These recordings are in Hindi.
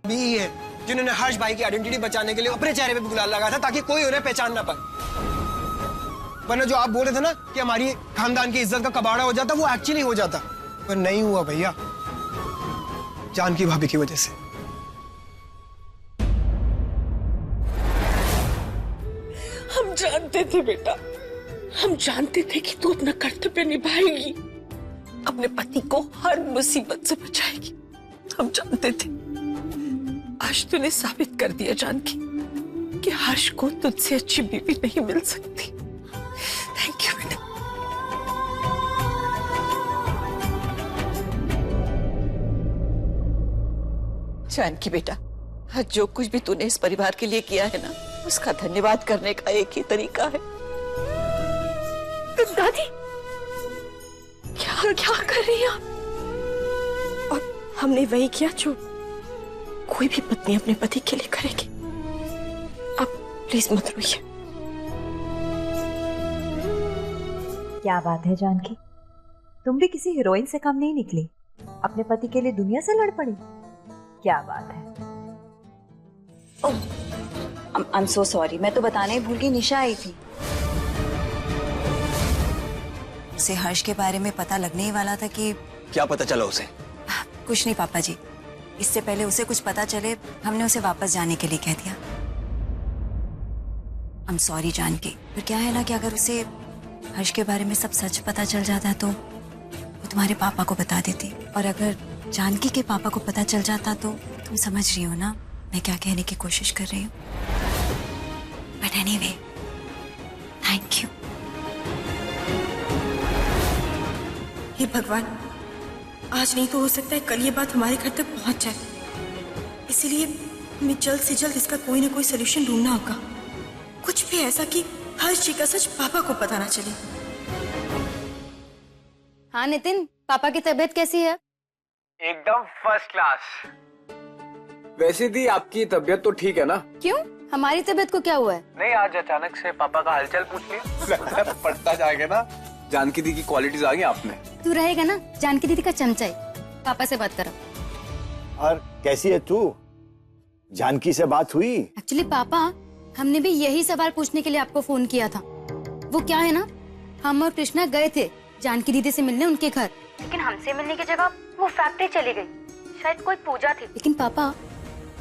भी ही है जिन्होंने हर्ष भाई की आइडेंटिटी बचाने के लिए अपने चेहरे पे गुलाल लगाया था ताकि कोई उन्हें पहचान ना पाए। वरना जो आप बोल रहे थे ना कि हमारी खानदान की इज्जत का कबाड़ा हो जाता, वो एक्चुअली हो जाता, पर नहीं हुआ भैया, जानकी भाभी की वजह से। हम जानते थे बेटा, हम जानते थे कि तू अपना कर्तव्य निभाएगी, अपने पति को हर मुसीबत से बचाएगी। हम जानते थे। आज तूने साबित कर दिया जानकी कि हर्ष को तुझसे अच्छी बीवी नहीं मिल सकती। थैंक यू बेटा। जानकी बेटा, जो कुछ भी तूने इस परिवार के लिए किया है ना, उसका धन्यवाद करने का एक ही तरीका है। दादी, क्या क्या कर रही हैं आप? और हमने वही किया जो कोई भी पत्नी अपने पति के लिए करेगी। आप प्लीज मत रोइए। क्या बात है जानकी, तुम भी किसी हीरोइन से कम नहीं निकली, अपने पति के लिए दुनिया से लड़ पड़ी। क्या बात है। आई एम सो सॉरी, मैं तो बताने ही भूल गई, निशा आई थी। उसे हर्ष के बारे में पता लगने ही वाला था कि... क्या पता चला उसे? कुछ नहीं पापा जी, इससे पहले उसे कुछ पता चले हमने उसे वापस जाने के लिए कह दिया। आई एम सॉरी जानकी, पर क्या है ना कि अगर उसे हर्ष के बारे में सब सच पता चल जाता तो वो तुम्हारे पापा को बता देती, और अगर जानकी के पापा को पता चल जाता तो तुम समझ रही हो ना मैं क्या कहने की कोशिश कर रही हूँ। But anyway, thank you. हे भगवान, आज नहीं तो हो सकता है कल ये बात हमारे घर तक पहुंच जाए, इसीलिए हमें जल्द से जल्द इसका कोई ना कोई सोल्यूशन ढूंढना होगा। कुछ भी ऐसा कि हर्ष जी का सच पापा को पता ना चले। हाँ नितिन, पापा की तबीयत कैसी है? एकदम फर्स्ट क्लास। वैसे दी आपकी तबीयत तो ठीक है ना? क्यों, हमारी तबीयत को क्या हुआ है? नहीं, आज अचानक से पापा का हालचाल पूछ लिया। पढ़ता जाएगा ना। जानकी दी की क्वालिटीज आ गई आप में। तू रहेगा ना जानकी दीदी का चमचा ही। पापा से बात करो। और कैसी है तू? जानकी से बात हुई? एक्चुअली पापा, हमने भी यही सवाल पूछने के लिए आपको फोन किया था। वो क्या है ना, हम और कृष्णा गए थे जानकी दीदी से मिलने उनके घर, लेकिन हमसे मिलने की जगह वो फैक्ट्री चली गई। शायद कोई पूजा थी। लेकिन पापा,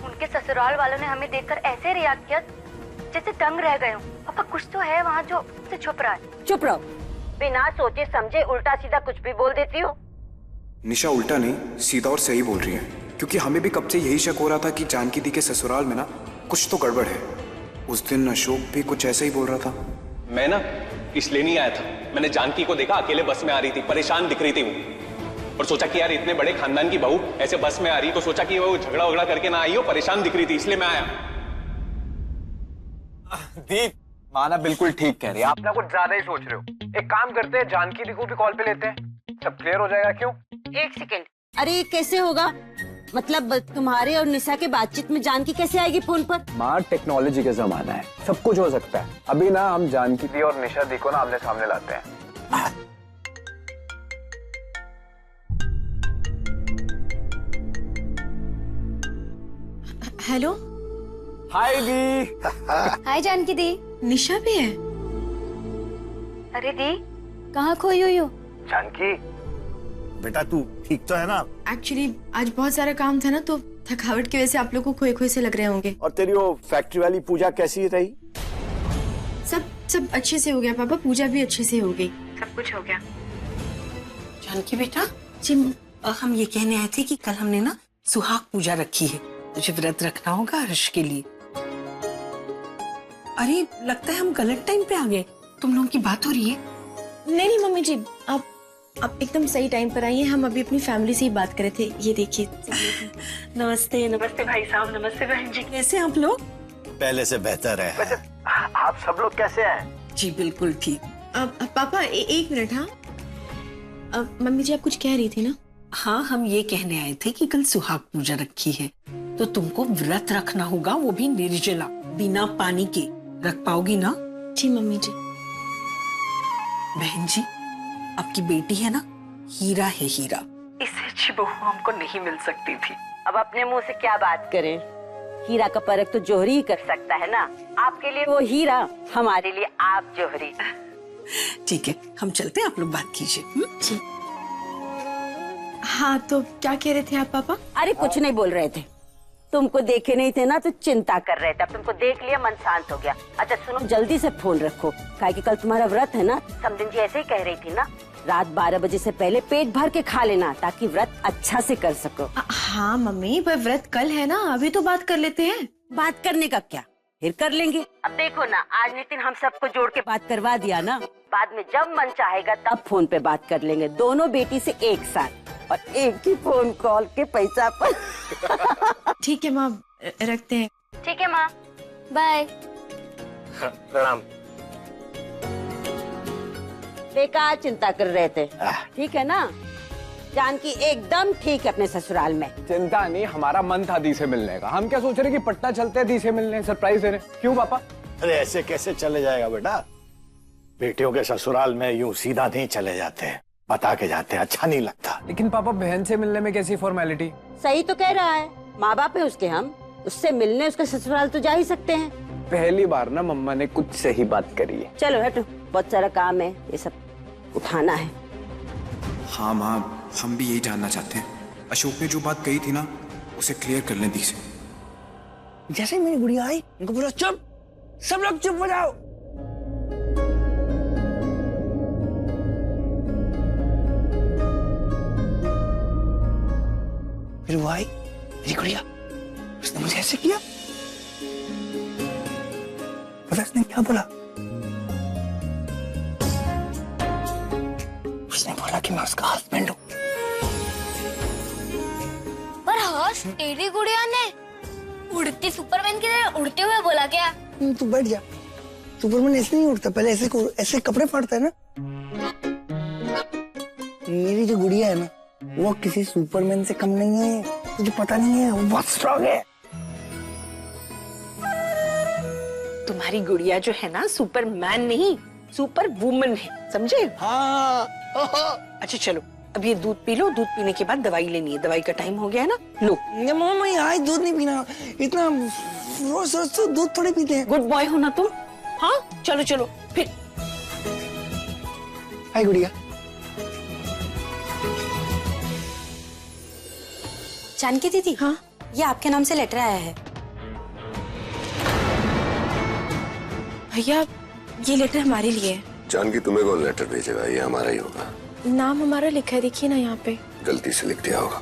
उनके ससुराल वालों ने हमें देखकर ऐसे रिएक्ट किया जैसे दंग रह गए हो। पापा, कुछ तो है वहाँ जो से छुप रहा है। चुप रहो, बिना सोचे समझे उल्टा सीधा कुछ भी बोल देती हो। निशा उल्टा नहीं, सीधा और सही बोल रही है, क्योंकि हमें भी कब से यही शक हो रहा था कि जानकी दी के ससुराल में ना कुछ तो गड़बड़ है। उस दिन अशोक भी कुछ ऐसा ही बोल रहा था। मैं ना इसलिए नहीं आया था, मैंने जानकी को देखा अकेले बस में आ रही थी, परेशान दिख रही थी वो, और सोचा कि यार इतने बड़े खानदान की बहू ऐसे बस में आ रही, तो सोचा कि वो झगड़ा वगड़ा करके ना आई हो, परेशान दिख रही थी, इसलिए मैं आया। दीप, माना बिल्कुल ठीक कह रही है, आप ना कुछ ज्यादा ही सोच रहे हो। एक काम करते हैं, जानकी दी को भी कॉल पे लेते हैं, सब क्लियर हो जाएगा। क्यों? एक सेकेंड, अरे ये कैसे होगा? मतलब तुम्हारे और निशा के बातचीत में जानकी कैसे आएगी फोन पर? माँ, टेक्नोलॉजी का जमाना है, सब कुछ हो सकता है। अभी ना हम जानकी दी और निशा दी को ना आमने सामने लाते हैं। हेलो। हाय दी। हाय जानकी दी। निशा भी है? अरे दी, कहाँ खोई हुई हो? जानकी बेटा तू ठीक तो है ना? एक्चुअली आज बहुत सारा काम था ना, तो थकावट की वजह से आप लोग को खोए खोए से लग रहे होंगे। और तेरी वो फैक्ट्री वाली पूजा कैसी रही? सब अच्छे से हो गया पापा, पूजा भी अच्छे से हो गई, सब कुछ हो गया। जानकी बेटा जी, हम ये कहने आए थे कि कल हमने ना सुहाग पूजा रखी है, मुझे व्रत रखना होगा हर्ष के लिए। अरे लगता है हम गलत टाइम पे आ गए, तुम लोगों की बात हो रही है? नहीं मम्मी जी, आप एकदम सही टाइम पर आई हैं। हम अभी अपनी फैमिली से ही बात कर रहे थे। ये देखिए। नमस्ते। नमस्ते भाई साहब। नमस्ते बहन जी। कैसे आप लोग? पहले से बेहतर है। वैसे आप सब लोग कैसे हैं? जी बिल्कुल ठीक। पापा एक मिनट। हाँ मम्मी जी, आप कुछ कह रही थी ना? हाँ, हम ये कहने आए थे कि कल सुहाग पूजा रखी है, तो तुमको व्रत रखना होगा, वो भी निर्जला, बिना पानी के। रख पाओगी ना? जी मम्मी जी। बहन जी, आपकी बेटी है ना, हीरा है हीरा, इससे अच्छी बहू हमको नहीं मिल सकती थी। अब अपने मुंह से क्या बात करें, हीरा का परख तो जौहरी ही कर सकता है ना। आपके लिए वो हीरा, हमारे लिए आप जौहरी। ठीक है, हम चलते हैं, आप लोग बात कीजिए। हाँ तो क्या कह रहे थे आप पापा? अरे कुछ नहीं बोल रहे थे, तुमको देखे नहीं थे ना तो चिंता कर रहे थे, अब तुमको देख लिया मन शांत हो गया। अच्छा सुनो, जल्दी से फोन रखो, काहे कि कल तुम्हारा व्रत है ना। समदिन जी ऐसे ही कह रही थी ना, रात 12 बजे से पहले पेट भर के खा लेना ताकि व्रत अच्छा से कर सको। हाँ मम्मी, पर व्रत कल है ना, अभी तो बात कर लेते हैं। बात करने का क्या, फिर कर लेंगे। अब देखो ना, आज नितिन हम सबको जोड़ के बात करवा दिया ना, बाद में जब मन चाहेगा तब फोन पे बात कर लेंगे, दोनों बेटी से एक साथ और एक ही फोन कॉल के पैसा पर। ठीक है माँ, रखते हैं। ठीक है माँ, बाय। प्रणाम। बेकार चिंता कर रहे थे, ठीक है ना। जानकी एकदम ठीक है अपने ससुराल में। चिंता नहीं, हमारा मन था दी से मिलने का। हम क्या सोच रहे कि पटना चलते हैं दी से मिलने, सरप्राइज देने। क्यों पापा? अरे ऐसे कैसे चले जाएगा बेटा, बेटियों के ससुराल में यूं सीधा नहीं चले जाते हैं, बता के जाते हैं, अच्छा नहीं लगता। लेकिन पापा बहन से मिलने में कैसी फॉर्मेलिटी? सही तो कह रहा है, माँ बाप है उसके, हम उससे मिलने उसके ससुराल तो जा ही सकते हैं। पहली बार ना मम्मा ने कुछ सही बात करी है। चलो हटो, बहुत सारा काम है, ये सब उठाना है। हाँ माँ, हम भी यही जानना चाहते हैं, अशोक ने जो बात कही थी ना उसे क्लियर कर लें दी से। जैसे ही मेरी गुड़िया आई, उनको बोला चुप, सब लोग चुप हो जाओ। फिर वो आई मेरी गुड़िया, उसने मुझे ऐसे किया, पता उसने क्या बोला? उसने बोला कि मैं उसका हस्बैंड हूँ। पर हर्ष, तेरी गुड़िया ने उड़ती सुपरमैन की तरह उड़ते हुए बोला क्या? तू बैठ जा, सुपरमैन ऐसे नहीं उड़ता, पहले ऐसे कपड़े फाड़ता है ना। मेरी जो गुड़िया है ना, वो किसी सुपरमैन से कम नहीं है, तुझे पता नहीं है, वो बहुत स्ट्रांग है। तुम्हारी गुड़िया जो है ना, सुपरमैन नहीं सुपर वुमन है, समझे? हाँ। अच्छा चलो, अब ये दूध पी लो, दूध पीने के बाद दवाई लेनी है, दवाई का टाइम हो गया है ना। लो मम्मा, आज दूध नहीं पीना, इतना रोज रोज तो दूध थोड़ी पीते हैं। गुड बॉय हो ना तुम। हाँ चलो चलो फिर। हाय गुड़िया। जानकी दीदी, हाँ, ये आपके नाम से लेटर आया है। भैया ये लेटर हमारे लिए है। जानकी, तुम्हें कौन लेटर भेजेगा, ये हमारा ही होगा। नाम हमारा लिखा है, देखिए ना यहाँ पे। गलती से लिख दिया होगा।